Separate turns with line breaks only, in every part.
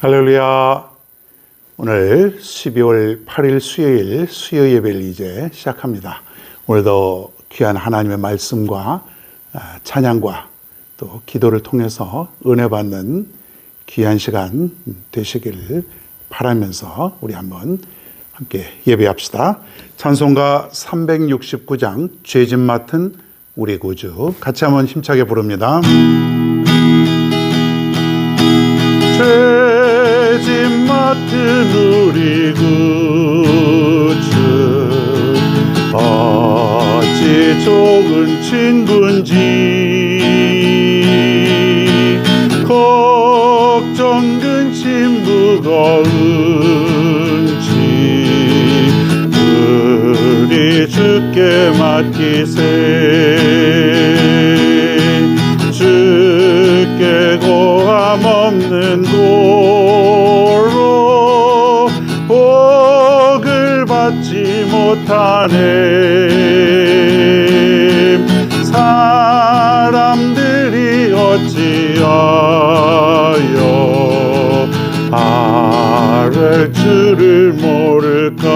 할렐루야. 오늘 12월 8일 수요일 수요 예배를 이제 시작합니다. 오늘도 귀한 하나님의 말씀과 찬양과 또 기도를 통해서 은혜 받는 귀한 시간 되시기를 바라면서 우리 한번 함께 예배합시다. 찬송가 369장 죄짐 맡은 우리 구주, 같이 한번 힘차게 부릅니다. 죄짐 맡은 우리 구주, 어찌 좋은 친구인지, 걱정 근심 무거운지 우리 주께 맡기세. 주께 고함 없는 도로 복을 받지 못하네. 사람들이 어찌하여 바랄 줄을 모를까.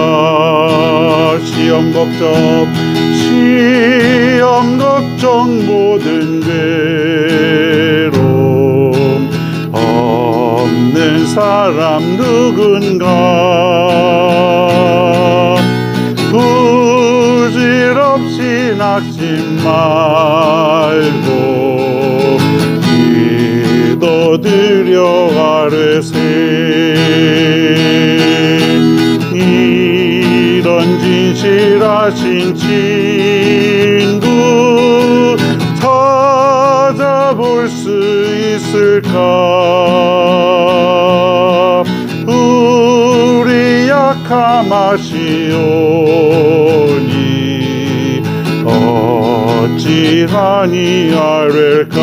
시험 걱정 모든 괴로움 없는 사람 누군가. 부질없이 낙심 말고 기도드려 아뢰세. 이런 진실하신 친구 찾아볼 수 있을까. 우리 약함 아시오니 어찌하니 아뢰까.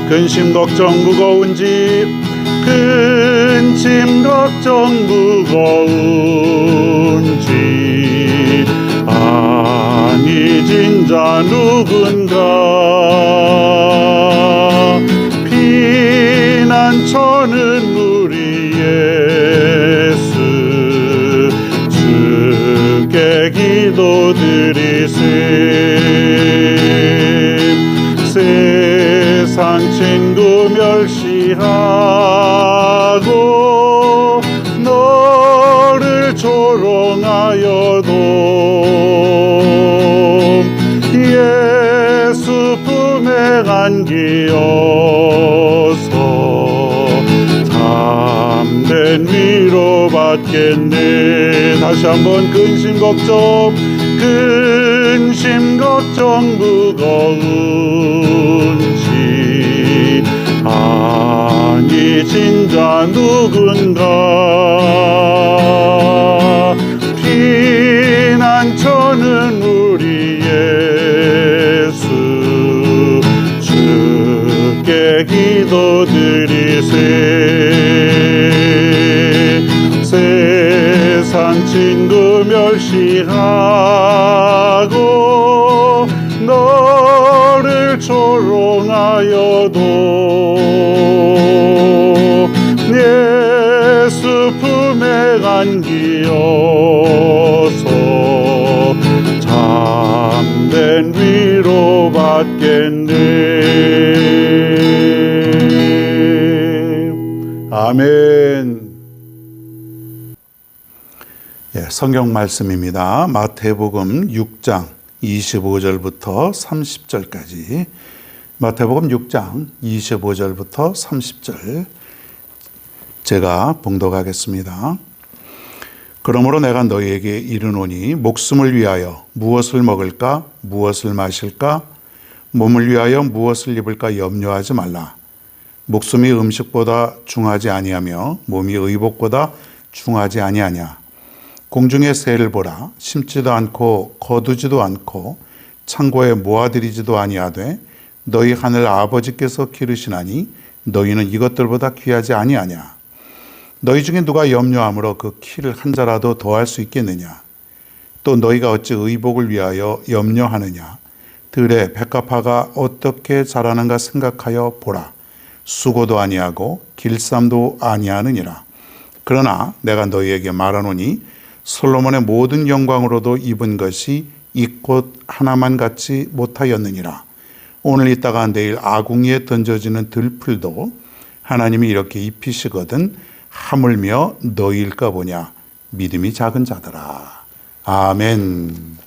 근심 걱정 무거운지, 근심 걱정 무거운지 아니 진짜 누군가. 피난처는 우리 예수, 주께 기도드리세. 세상 친구 멸시하고 너를 조롱하여도 예수 품에 안기어서 참된 위로 받겠네. 다시 한번 근심 걱정 무거운지 아니 진짜 누군가. 피난처는 우리 예수, 주께 기도드리세. 세상 친구 멸시하고 너를 조롱하여도 예수 품에 안기어서 참된 위로 받겠네. 아멘. 성경 말씀입니다. 마태복음 6장 25절부터 30절까지. 마태복음 6장 25절부터 30절 제가 봉독하겠습니다. 그러므로 내가 너희에게 이르노니 목숨을 위하여 무엇을 먹을까 무엇을 마실까, 몸을 위하여 무엇을 입을까 염려하지 말라. 목숨이 음식보다 중하지 아니하며 몸이 의복보다 중하지 아니하냐. 공중의 새를 보라. 심지도 않고 거두지도 않고 창고에 모아들이지도 아니하되 너희 하늘 아버지께서 기르시나니 너희는 이것들보다 귀하지 아니하냐. 너희 중에 누가 염려함으로 그 키를 한 자라도 더할 수 있겠느냐. 또 너희가 어찌 의복을 위하여 염려하느냐. 들의 백합화가 어떻게 자라는가 생각하여 보라. 수고도 아니하고 길쌈도 아니하느니라. 그러나 내가 너희에게 말하노니 솔로몬의 모든 영광으로도 입은 것이 이 꽃 하나만 같지 못하였느니라. 오늘 있다가 내일 아궁이에 던져지는 들풀도 하나님이 이렇게 입히시거든 하물며 너희일까 보냐. 믿음이 작은 자들아. 아멘.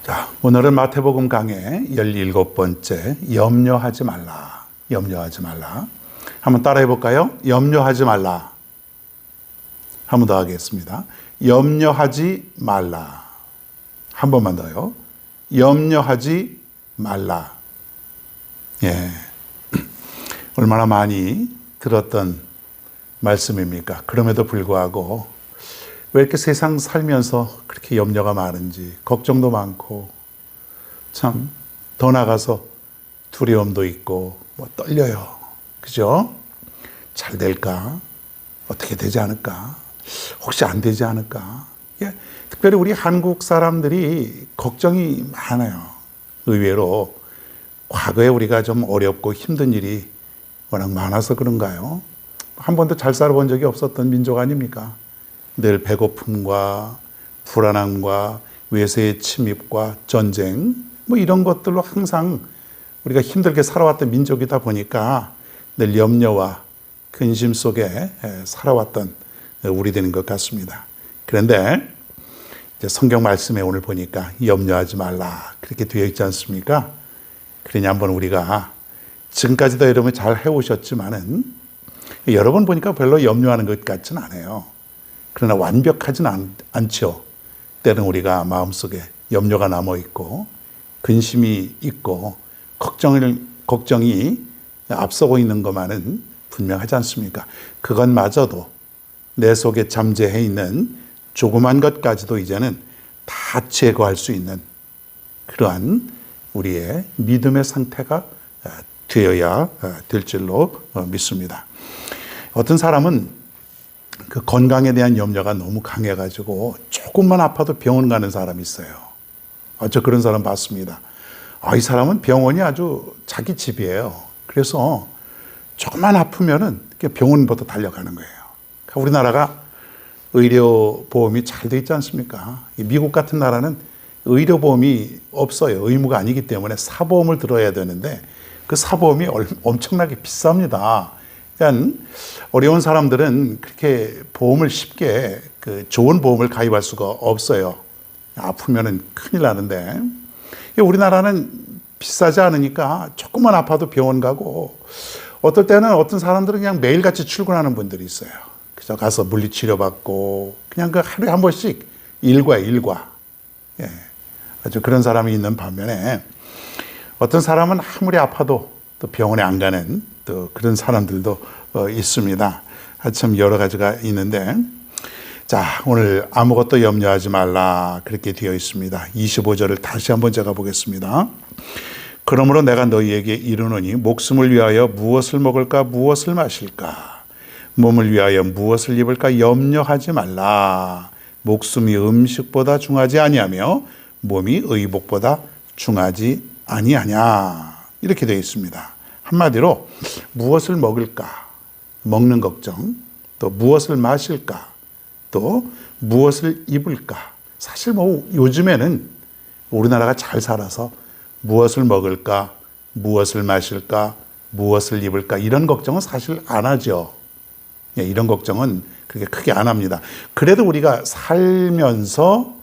자, 오늘은 마태복음 강의 17번째 염려하지 말라. 염려하지 말라. 한번 따라해 볼까요? 염려하지 말라. 한 번 더 하겠습니다. 염려하지 말라. 한 번만 더요. 염려하지 말라. 예. 얼마나 많이 들었던 말씀입니까? 그럼에도 불구하고 왜 이렇게 세상 살면서 그렇게 염려가 많은지, 걱정도 많고, 참 더 나가서 두려움도 있고, 떨려요. 그죠? 잘 될까? 어떻게 되지 않을까? 혹시 안 되지 않을까? 예, 특별히 우리 한국 사람들이 걱정이 많아요. 의외로 과거에 우리가 좀 어렵고 힘든 일이 워낙 많아서 그런가요? 한 번도 잘 살아본 적이 없었던 민족 아닙니까? 늘 배고픔과 불안함과 외세의 침입과 전쟁 이런 것들로 항상 우리가 힘들게 살아왔던 민족이다 보니까 늘 염려와 근심 속에 살아왔던 우리 되는 것 같습니다. 그런데 이제 성경 말씀에 오늘 보니까 염려하지 말라 그렇게 되어 있지 않습니까? 그러니 한번 우리가 지금까지도 여러분 잘 해오셨지만은 여러 번 보니까 별로 염려하는 것 같지는 않아요. 그러나 완벽하진 않죠. 때는 우리가 마음속에 염려가 남아있고 근심이 있고 걱정이 앞서고 있는 것만은 분명하지 않습니까? 그것마저도 내 속에 잠재해 있는 조그만 것까지도 이제는 다 제거할 수 있는 그러한 우리의 믿음의 상태가 되어야 될 줄로 믿습니다. 어떤 사람은 그 건강에 대한 염려가 너무 강해가지고 조금만 아파도 병원 가는 사람이 있어요. 저 그런 사람 봤습니다. 이 사람은 병원이 아주 자기 집이에요. 그래서 조금만 아프면은 병원부터 달려가는 거예요. 그러니까 우리나라가 의료보험이 잘 돼 있지 않습니까? 미국 같은 나라는 의료보험이 없어요. 의무가 아니기 때문에 사보험을 들어야 되는데 그 사보험이 엄청나게 비쌉니다. 그러니까 어려운 사람들은 그렇게 보험을 쉽게 좋은 보험을 가입할 수가 없어요. 아프면은 큰일 나는데 우리나라는 비싸지 않으니까 조금만 아파도 병원 가고 어떨 때는 어떤 사람들은 그냥 매일같이 출근하는 분들이 있어요. 그래서 가서 물리치료 받고 그냥 그 하루에 한 번씩 일과. 예. 아주 그런 사람이 있는 반면에 어떤 사람은 아무리 아파도 또 병원에 안 가는 또 그런 사람들도 있습니다. 참 여러 가지가 있는데 자, 오늘 아무것도 염려하지 말라 그렇게 되어 있습니다. 25절을 다시 한번 제가 보겠습니다. 그러므로 내가 너희에게 이르노니 목숨을 위하여 무엇을 먹을까 무엇을 마실까 몸을 위하여 무엇을 입을까 염려하지 말라. 목숨이 음식보다 중하지 아니하며 몸이 의복보다 중하지 아니하냐 이렇게 되어 있습니다. 한마디로 무엇을 먹을까 먹는 걱정, 또 무엇을 마실까, 또 무엇을 입을까. 사실 요즘에는 우리나라가 잘 살아서 무엇을 먹을까, 무엇을 마실까, 무엇을 입을까 이런 걱정은 사실 안 하죠. 이런 걱정은 그렇게 크게 안 합니다. 그래도 우리가 살면서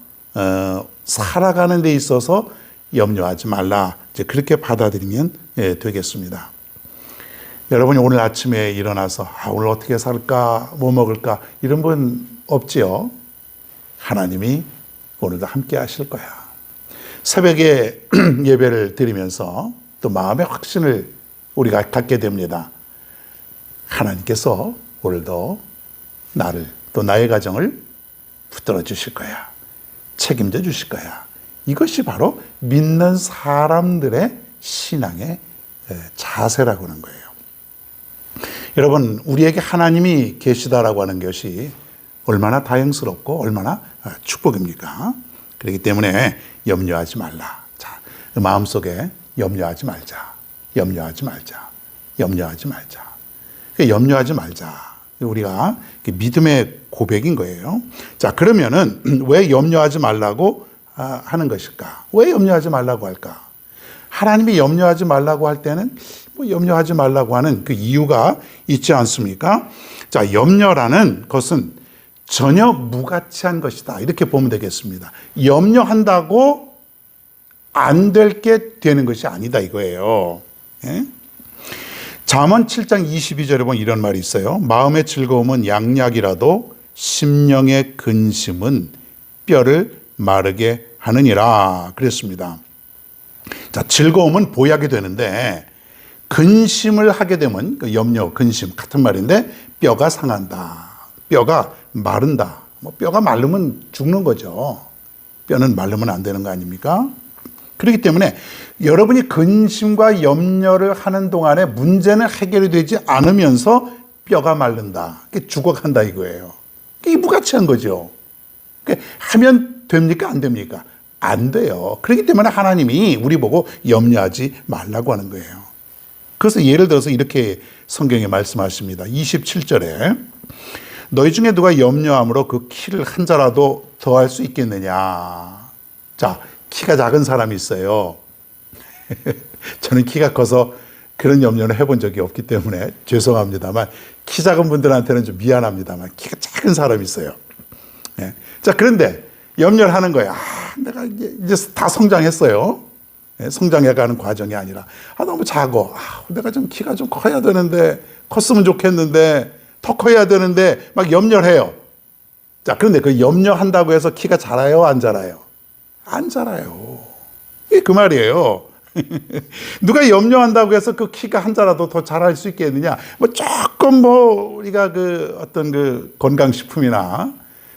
살아가는 데 있어서 염려하지 말라. 이제 그렇게 받아들이면 되겠습니다. 여러분이 오늘 아침에 일어나서 오늘 어떻게 살까, 뭐 먹을까 이런 분 없지요? 하나님이 오늘도 함께 하실 거야. 새벽에 예배를 드리면서 또 마음의 확신을 우리가 갖게 됩니다. 하나님께서 오늘도 나를 또 나의 가정을 붙들어 주실 거야. 책임져 주실 거야. 이것이 바로 믿는 사람들의 신앙의 자세라고 하는 거예요. 여러분, 우리에게 하나님이 계시다라고 하는 것이 얼마나 다행스럽고 얼마나 축복입니까? 그렇기 때문에 염려하지 말라. 자, 마음속에 염려하지 말자. 염려하지 말자. 염려하지 말자. 염려하지 말자. 우리가 믿음의 고백인 거예요. 자, 그러면은 왜 염려하지 말라고 하는 것일까? 왜 염려하지 말라고 할까? 하나님이 염려하지 말라고 할 때는 뭐 염려하지 말라고 하는 그 이유가 있지 않습니까? 자, 염려라는 것은 전혀 무가치한 것이다. 이렇게 보면 되겠습니다. 염려한다고 안 될 게 되는 것이 아니다 이거예요. 예? 잠언 7장 22절에 보면 이런 말이 있어요. 마음의 즐거움은 양약이라도 심령의 근심은 뼈를 마르게 하느니라 그랬습니다. 자, 즐거움은 보약이 되는데 근심을 하게 되면 그 염려, 근심 같은 말인데 뼈가 상한다. 뼈가 마른다. 뭐 뼈가 마르면 죽는 거죠. 뼈는 마르면 안 되는 거 아닙니까? 그렇기 때문에 여러분이 근심과 염려를 하는 동안에 문제는 해결이 되지 않으면서 뼈가 마른다. 죽어간다 이거예요. 이게 무가치한 거죠. 하면 됩니까? 안 됩니까? 안 돼요. 그렇기 때문에 하나님이 우리 보고 염려하지 말라고 하는 거예요. 그래서 예를 들어서 이렇게 성경에 말씀하십니다. 27절에 너희 중에 누가 염려함으로 그 키를 한 자라도 더할 수 있겠느냐. 자, 키가 작은 사람이 있어요. 저는 키가 커서 그런 염려를 해본 적이 없기 때문에 죄송합니다만 키 작은 분들한테는 좀 미안합니다만 키가 작은 사람이 있어요. 네. 자, 그런데 염려를 하는 거야. 내가 이제 다 성장했어요. 네, 성장해가는 과정이 아니라 너무 작어. 내가 좀 키가 좀 커야 되는데 컸으면 좋겠는데 더 커야 되는데 막 염려를 해요. 자, 그런데 그 염려한다고 해서 키가 자라요? 안 자라요? 안 자라요. 이게 그 말이에요. 누가 염려한다고 해서 그 키가 한 자라도 더 자랄 수 있겠느냐? 뭐 조금 우리가 그 어떤 그 건강식품이나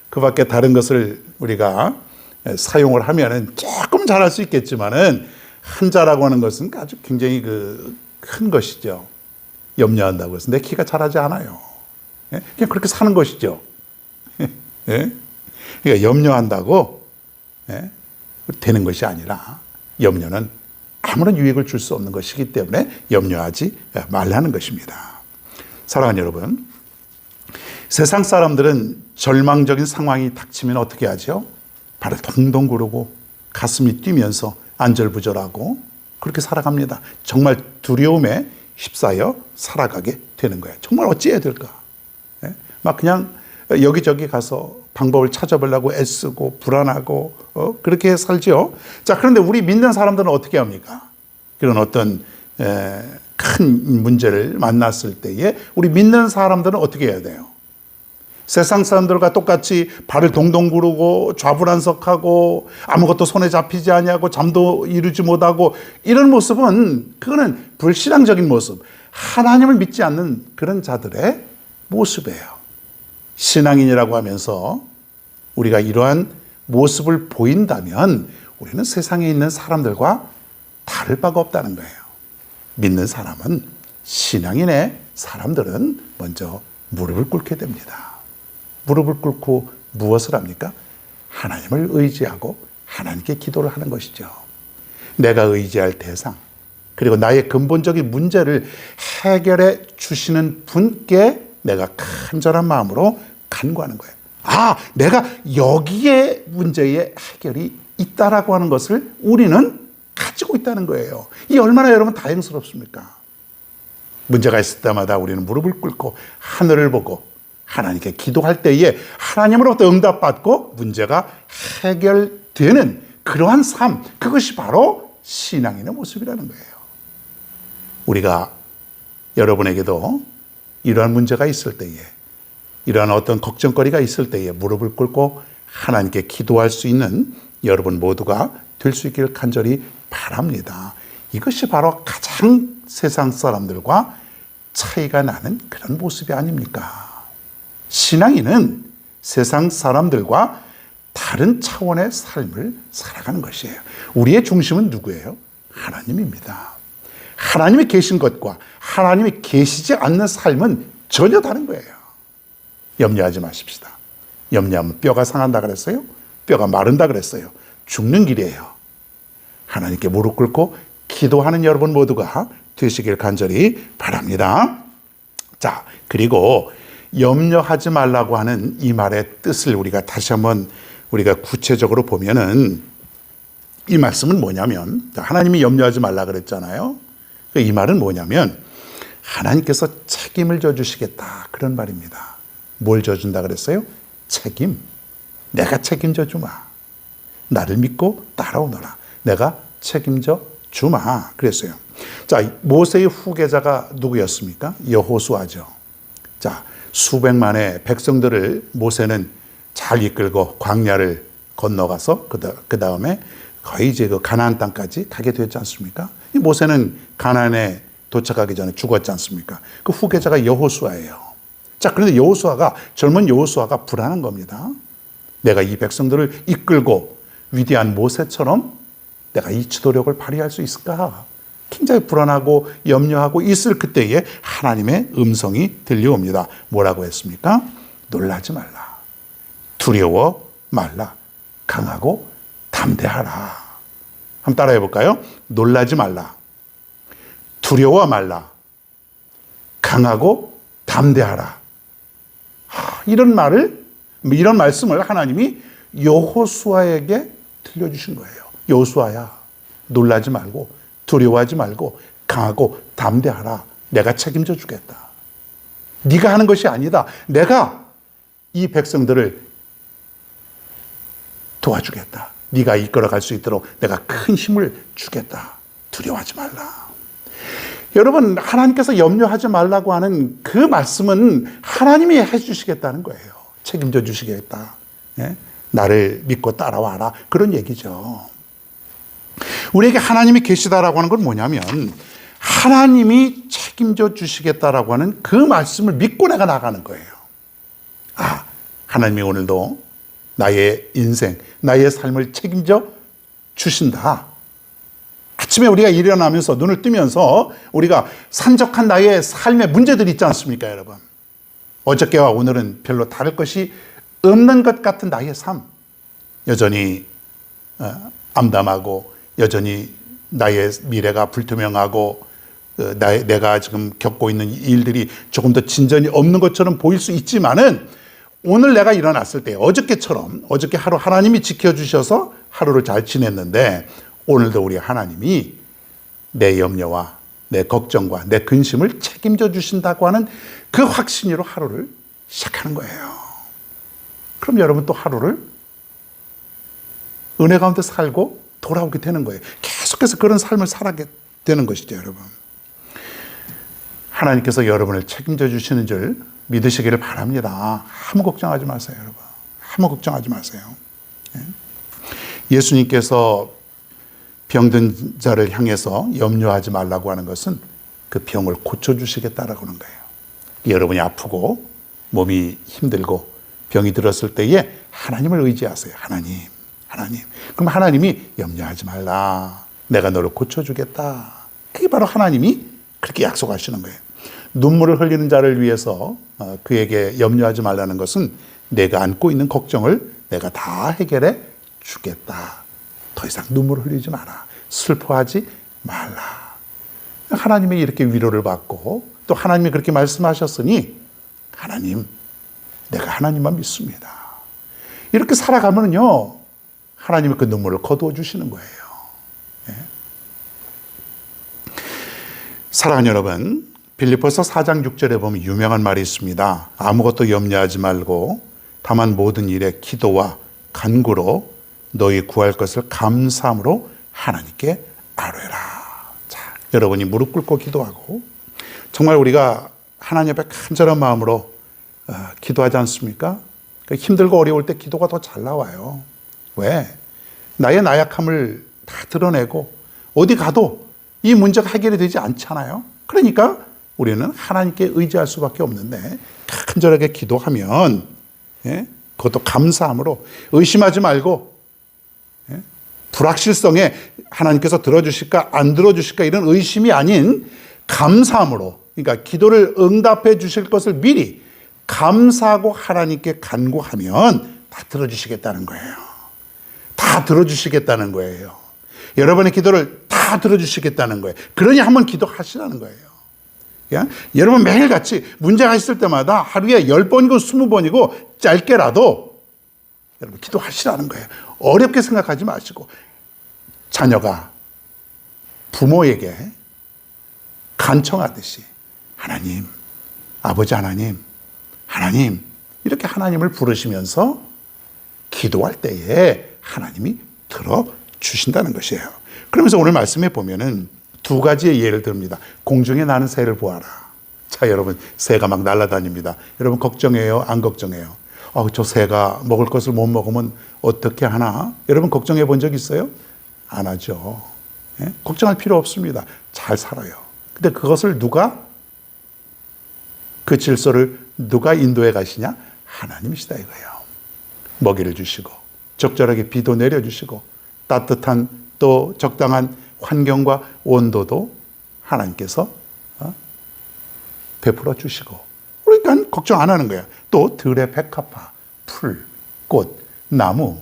그 밖에 다른 것을 우리가 사용을 하면은 조금 자랄 수 있겠지만은 한 자라고 하는 것은 아주 굉장히 큰 것이죠. 염려한다고 해서 내 키가 자라지 않아요. 그냥 그렇게 사는 것이죠. 그러니까 염려한다고 되는 것이 아니라 염려는 아무런 유익을 줄 수 없는 것이기 때문에 염려하지 말라는 것입니다. 사랑하는 여러분, 세상 사람들은 절망적인 상황이 닥치면 어떻게 하죠? 발을 동동 구르고 가슴이 뛰면서 안절부절하고 그렇게 살아갑니다. 정말 두려움에 휩싸여 살아가게 되는 거예요. 정말 어찌해야 될까? 막 그냥 여기저기 가서 방법을 찾아보려고 애쓰고 불안하고 그렇게 살죠. 자, 그런데 우리 믿는 사람들은 어떻게 합니까? 그런 어떤 큰 문제를 만났을 때에 우리 믿는 사람들은 어떻게 해야 돼요? 세상 사람들과 똑같이 발을 동동 구르고 좌불안석하고 아무것도 손에 잡히지 아니하고 잠도 이루지 못하고 이런 모습은 그거는 불신앙적인 모습, 하나님을 믿지 않는 그런 자들의 모습이에요. 신앙인이라고 하면서 우리가 이러한 모습을 보인다면 우리는 세상에 있는 사람들과 다를 바가 없다는 거예요. 믿는 사람은, 신앙인의 사람들은 먼저 무릎을 꿇게 됩니다. 무릎을 꿇고 무엇을 합니까? 하나님을 의지하고 하나님께 기도를 하는 것이죠. 내가 의지할 대상, 그리고 나의 근본적인 문제를 해결해 주시는 분께 내가 간절한 마음으로 간구하는 거예요. 내가 여기에 문제의 해결이 있다라고 하는 것을 우리는 가지고 있다는 거예요. 이 얼마나 여러분 다행스럽습니까? 문제가 있을 때마다 우리는 무릎을 꿇고 하늘을 보고 하나님께 기도할 때에 하나님으로부터 응답받고 문제가 해결되는 그러한 삶, 그것이 바로 신앙인의 모습이라는 거예요. 우리가 여러분에게도 이러한 문제가 있을 때에, 이러한 어떤 걱정거리가 있을 때에 무릎을 꿇고 하나님께 기도할 수 있는 여러분 모두가 될 수 있기를 간절히 바랍니다. 이것이 바로 가장 세상 사람들과 차이가 나는 그런 모습이 아닙니까? 신앙인은 세상 사람들과 다른 차원의 삶을 살아가는 것이에요. 우리의 중심은 누구예요? 하나님입니다. 하나님이 계신 것과 하나님이 계시지 않는 삶은 전혀 다른 거예요. 염려하지 마십시다. 염려하면 뼈가 상한다 그랬어요? 뼈가 마른다 그랬어요? 죽는 길이에요. 하나님께 무릎 꿇고 기도하는 여러분 모두가 되시길 간절히 바랍니다. 자, 그리고 염려하지 말라고 하는 이 말의 뜻을 우리가 다시 한번 우리가 구체적으로 보면은 이 말씀은 뭐냐면, 하나님이 염려하지 말라 그랬잖아요. 이 말은 뭐냐면 하나님께서 책임을 져주시겠다, 그런 말입니다. 뭘 져준다 그랬어요? 책임. 내가 책임져 주마. 나를 믿고 따라오너라. 내가 책임져 주마. 그랬어요. 자, 모세의 후계자가 누구였습니까? 여호수아죠. 자, 수백만의 백성들을 모세는 잘 이끌고 광야를 건너가서 그 다음에 거의 이제 그 가나안 땅까지 가게 되었지 않습니까? 이 모세는 가나안에 도착하기 전에 죽었지 않습니까? 그 후계자가 여호수아예요. 자, 그런데 젊은 여호수아가 불안한 겁니다. 내가 이 백성들을 이끌고 위대한 모세처럼 내가 이 지도력을 발휘할 수 있을까? 굉장히 불안하고 염려하고 있을 그때에 하나님의 음성이 들려옵니다. 뭐라고 했습니까? 놀라지 말라. 두려워 말라. 강하고 담대하라. 한번 따라해 볼까요? 놀라지 말라. 두려워 말라. 강하고 담대하라. 이런 말씀을 하나님이 여호수아에게 들려주신 거예요. 여호수아야, 놀라지 말고 두려워하지 말고 강하고 담대하라. 내가 책임져 주겠다. 네가 하는 것이 아니다. 내가 이 백성들을 도와주겠다. 네가 이끌어갈 수 있도록 내가 큰 힘을 주겠다. 두려워하지 말라. 여러분, 하나님께서 염려하지 말라고 하는 그 말씀은 하나님이 해주시겠다는 거예요. 책임져 주시겠다. 예? 나를 믿고 따라와라. 그런 얘기죠. 우리에게 하나님이 계시다라고 하는 건 뭐냐면 하나님이 책임져 주시겠다라고 하는 그 말씀을 믿고 내가 나가는 거예요. 하나님이 오늘도 나의 인생, 나의 삶을 책임져 주신다. 아침에 우리가 일어나면서 눈을 뜨면서 우리가 산적한 나의 삶의 문제들이 있지 않습니까, 여러분? 어저께와 오늘은 별로 다를 것이 없는 것 같은 나의 삶. 여전히 암담하고 여전히 나의 미래가 불투명하고 내가 지금 겪고 있는 일들이 조금 더 진전이 없는 것처럼 보일 수 있지만은 오늘 내가 일어났을 때 어저께처럼 어저께 하루 하나님이 지켜주셔서 하루를 잘 지냈는데 오늘도 우리 하나님이 내 염려와 내 걱정과 내 근심을 책임져 주신다고 하는 그 확신으로 하루를 시작하는 거예요. 그럼 여러분 또 하루를 은혜 가운데 살고 돌아오게 되는 거예요. 계속해서 그런 삶을 살아게 되는 것이죠, 여러분. 하나님께서 여러분을 책임져 주시는 줄 믿으시기를 바랍니다. 아무 걱정하지 마세요, 여러분. 아무 걱정하지 마세요. 예수님께서 병든 자를 향해서 염려하지 말라고 하는 것은 그 병을 고쳐주시겠다라고 하는 거예요. 여러분이 아프고 몸이 힘들고 병이 들었을 때에 하나님을 의지하세요. 하나님. 그럼 하나님이 염려하지 말라. 내가 너를 고쳐주겠다. 그게 바로 하나님이 그렇게 약속하시는 거예요. 눈물을 흘리는 자를 위해서 그에게 염려하지 말라는 것은 내가 안고 있는 걱정을 내가 다 해결해 주겠다. 더 이상 눈물을 흘리지 마라. 슬퍼하지 말라. 하나님이 이렇게 위로를 받고 또 하나님이 그렇게 말씀하셨으니 하나님, 내가 하나님만 믿습니다. 이렇게 살아가면요 하나님이 그 눈물을 거두어 주시는 거예요. 예. 사랑하는 여러분, 빌립보서 4장 6절에 보면 유명한 말이 있습니다. 아무것도 염려하지 말고 다만 모든 일에 기도와 간구로 너희 구할 것을 감사함으로 하나님께 아뢰라. 자, 여러분이 무릎 꿇고 기도하고 정말 우리가 하나님 앞에 간절한 마음으로 기도하지 않습니까? 힘들고 어려울 때 기도가 더 잘 나와요. 왜? 나의 나약함을 다 드러내고 어디 가도 이 문제가 해결이 되지 않잖아요. 그러니까 우리는 하나님께 의지할 수밖에 없는데 간절하게 기도하면 그것도 감사함으로 의심하지 말고 불확실성에 하나님께서 들어주실까 안 들어주실까 이런 의심이 아닌 감사함으로, 그러니까 기도를 응답해 주실 것을 미리 감사하고 하나님께 간구하면 다 들어주시겠다는 거예요. 다 들어주시겠다는 거예요. 여러분의 기도를 다 들어주시겠다는 거예요. 그러니 한번 기도하시라는 거예요. 여러분 매일같이 문제가 있을 때마다 하루에 10번이고 20번이고 짧게라도 여러분 기도하시라는 거예요. 어렵게 생각하지 마시고 자녀가 부모에게 간청하듯이 하나님, 아버지 하나님, 하나님 이렇게 하나님을 부르시면서 기도할 때에 하나님이 들어주신다는 것이에요. 그러면서 오늘 말씀에 보면은 두 가지의 예를 듭니다. 공중에 나는 새를 보아라. 자, 여러분 새가 막 날아다닙니다. 여러분 걱정해요? 안 걱정해요? 저 새가 먹을 것을 못 먹으면 어떻게 하나? 여러분 걱정해 본 적 있어요? 안 하죠. 예? 걱정할 필요 없습니다. 잘 살아요. 근데 그것을 그 질서를 누가 인도해 가시냐? 하나님이시다 이거예요. 먹이를 주시고 적절하게 비도 내려주시고 따뜻한 또 적당한 환경과 온도도 하나님께서 베풀어 주시고 그러니까 걱정 안 하는 거야. 또 들의 백합화, 풀, 꽃, 나무.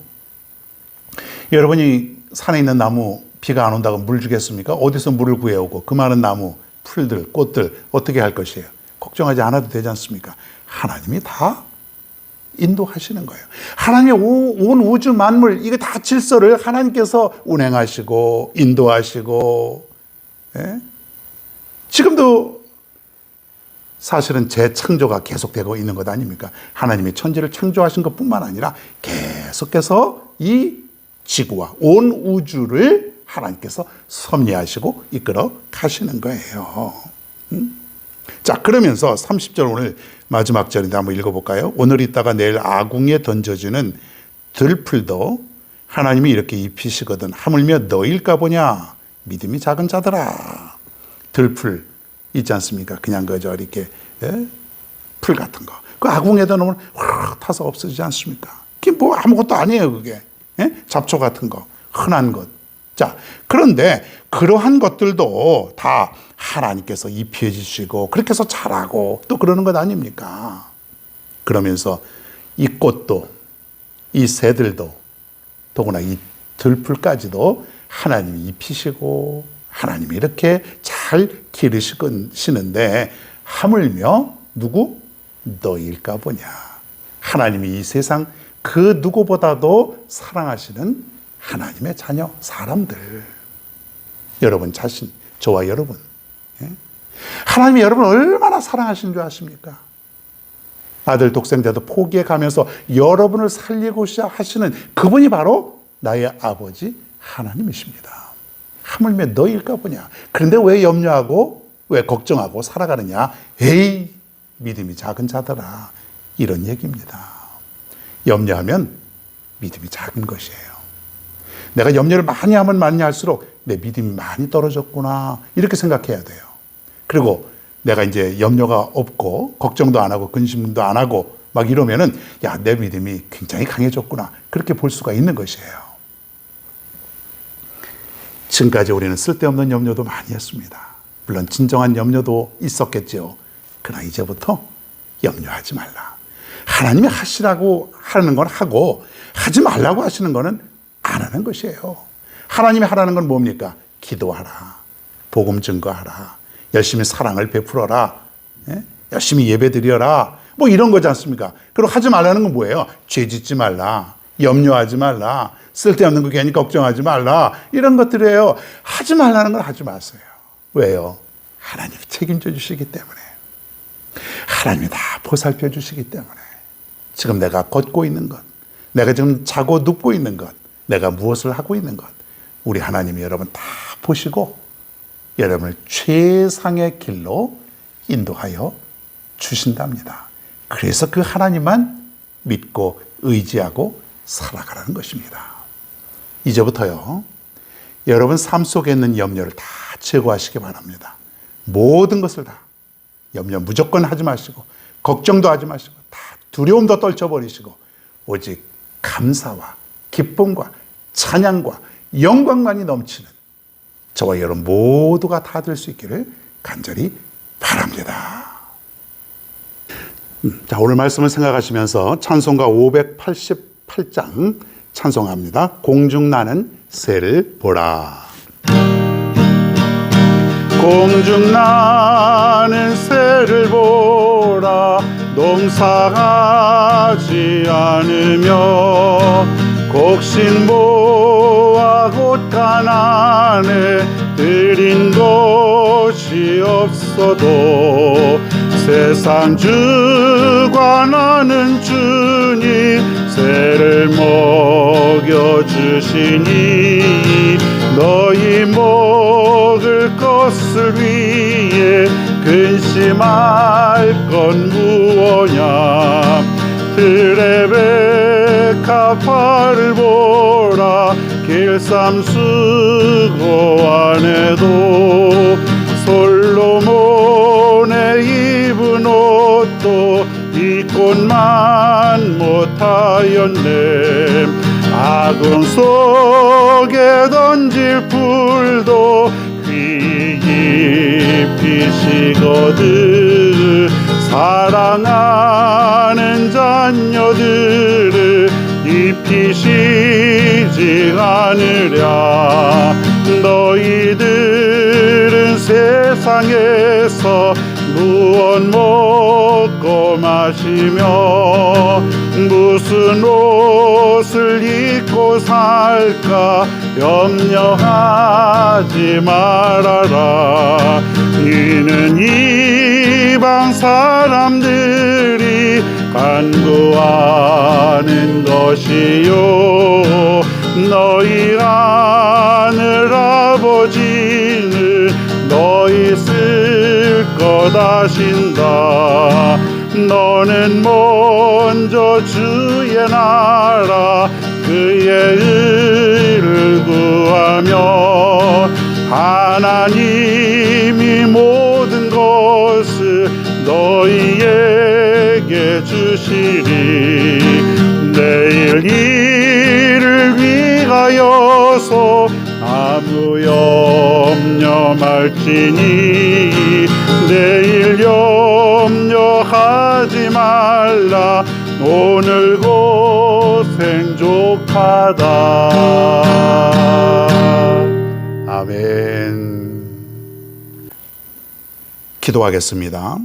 여러분이 산에 있는 나무 비가 안 온다고 물 주겠습니까? 어디서 물을 구해오고 그 많은 나무, 풀들, 꽃들 어떻게 할 것이에요? 걱정하지 않아도 되지 않습니까? 하나님이 다 인도하시는 거예요. 하나님의 온 우주 만물 이거 다 질서를 하나님께서 운행하시고 인도하시고 예? 지금도 사실은 재창조가 계속되고 있는 것 아닙니까? 하나님이 천지를 창조하신 것뿐만 아니라 계속해서 이 지구와 온 우주를 하나님께서 섭리하시고 이끌어 가시는 거예요. 자, 그러면서 30절 오늘 마지막 절인데 한번 읽어볼까요? 오늘 있다가 내일 아궁이에 던져지는 들풀도 하나님이 이렇게 입히시거든 하물며 너일까 보냐 믿음이 작은 자들아. 들풀 있지 않습니까? 그냥 그저 이렇게 풀 같은 거. 그 아궁에다 놓으면 확 타서 없어지지 않습니까? 그게 뭐 아무것도 아니에요 그게. 잡초 같은 거, 흔한 것. 자, 그런데 그러한 것들도 다 하나님께서 입혀 주시고 그렇게 해서 자라고 또 그러는 것 아닙니까? 그러면서 이 꽃도 이 새들도 더구나 이 들풀까지도 하나님이 입히시고 하나님이 이렇게 잘 기르시는데 하물며 누구? 너일까 보냐. 하나님이 이 세상 그 누구보다도 사랑하시는 하나님의 자녀 사람들, 여러분 자신, 저와 여러분, 하나님이 여러분을 얼마나 사랑하시는 줄 아십니까? 아들 독생자도 포기해 가면서 여러분을 살리고자 하시는 그분이 바로 나의 아버지 하나님이십니다. 하물며 너일까 보냐. 그런데 왜 염려하고 왜 걱정하고 살아가느냐? 에이 믿음이 작은 자들아, 이런 얘기입니다. 염려하면 믿음이 작은 것이에요. 내가 염려를 많이 하면 많이 할수록 내 믿음이 많이 떨어졌구나 이렇게 생각해야 돼요. 그리고 내가 이제 염려가 없고 걱정도 안 하고 근심도 안 하고 막 이러면은 야, 내 믿음이 굉장히 강해졌구나 그렇게 볼 수가 있는 것이에요. 지금까지 우리는 쓸데없는 염려도 많이 했습니다. 물론 진정한 염려도 있었겠죠. 그러나 이제부터 염려하지 말라. 하나님이 하시라고 하는 건 하고 하지 말라고 하시는 거는 안 하는 것이에요. 하나님이 하라는 건 뭡니까? 기도하라, 복음 증거하라, 열심히 사랑을 베풀어라, 열심히 예배드려라, 뭐 이런 거지 않습니까? 그리고 하지 말라는 건 뭐예요? 죄 짓지 말라, 염려하지 말라, 쓸데없는 거 괜히 걱정하지 말라, 이런 것들이에요. 하지 말라는 건 하지 마세요. 왜요? 하나님이 책임져 주시기 때문에, 하나님이 다 보살펴 주시기 때문에. 지금 내가 걷고 있는 것, 내가 지금 자고 눕고 있는 것, 내가 무엇을 하고 있는 것, 우리 하나님이 여러분 다 보시고 여러분을 최상의 길로 인도하여 주신답니다. 그래서 그 하나님만 믿고 의지하고 살아가라는 것입니다. 이제부터요, 여러분 삶 속에 있는 염려를 다 제거하시기 바랍니다. 모든 것을 다 염려 무조건 하지 마시고 걱정도 하지 마시고 다 두려움도 떨쳐버리시고 오직 감사와 기쁨과 찬양과 영광만이 넘치는 저와 여러분 모두가 다 될 수 있기를 간절히 바랍니다. 자, 오늘 말씀을 생각하시면서 찬송가 588장 찬송합니다. 공중 나는 새를 보라. 공중 나는 새를 보라. 농사하지 않으며 곡식모아 곧 가난해 들인 것이 없어도 세상 주관하는 주님 새를 먹여주시니 너희 먹을 것을 위해 근심할 건 무엇냐. 드레베카파를 보라. 길쌈 수고 안 해도 솔로몬의 입은 옷도 입고만 못하였네. 아궁 속에 던질 풀도 귀 입히시거든. 사랑하는 자녀들을 입히시지 않으랴. 너희들은 세상에서 무엇 먹고 마시며 무슨 옷을 입고 살까 염려하지 말아라. 이는 이방 사람들이 간구하는 것이요 너희 하늘 아버지는 너희 쓸 것 아신다. 너는 먼저 주의 나라 그의 의를 구하며 하나님이 모든 것을 너희에게 주시리. 내일 일을 위하여서 아무 염려 말지니 내일 염려하지 말라. 오늘 고생 족하다. 아멘. 기도하겠습니다.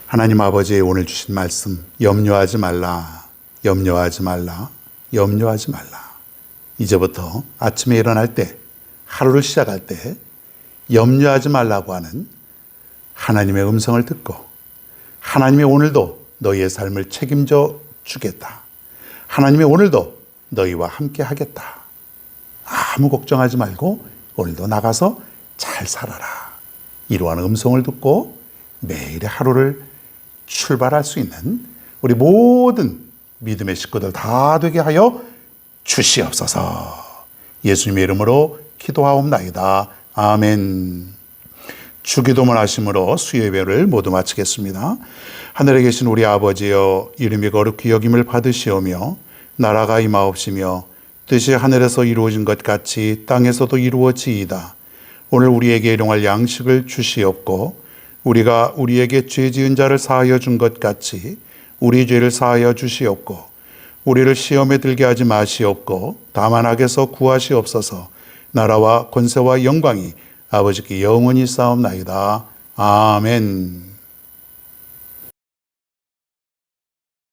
하나님 아버지, 오늘 주신 말씀 염려하지 말라, 염려하지 말라, 염려하지 말라. 이제부터 아침에 일어날 때, 하루를 시작할 때 염려하지 말라고 하는 하나님의 음성을 듣고 하나님의 오늘도 너희의 삶을 책임져 주겠다. 하나님의 오늘도 너희와 함께 하겠다. 아무 걱정하지 말고 오늘도 나가서 잘 살아라. 이러한 음성을 듣고 매일의 하루를 출발할 수 있는 우리 모든 믿음의 식구들 다 되게 하여 주시옵소서. 예수님의 이름으로 기도하옵나이다. 아멘. 주기도문 하심으로 수요예배를 모두 마치겠습니다. 하늘에 계신 우리 아버지여, 이름이 거룩히 여김을 받으시오며 나라가 임하옵시며 뜻이 하늘에서 이루어진 것 같이 땅에서도 이루어지이다. 오늘 우리에게 일용할 양식을 주시옵고 우리가 우리에게 죄 지은 자를 사하여 준 것 같이 우리 죄를 사하여 주시옵고 우리를 시험에 들게 하지 마시옵고 다만 악에서 구하시옵소서. 나라와 권세와 영광이 아버지께 영원히 쌓옵나이다. 아멘.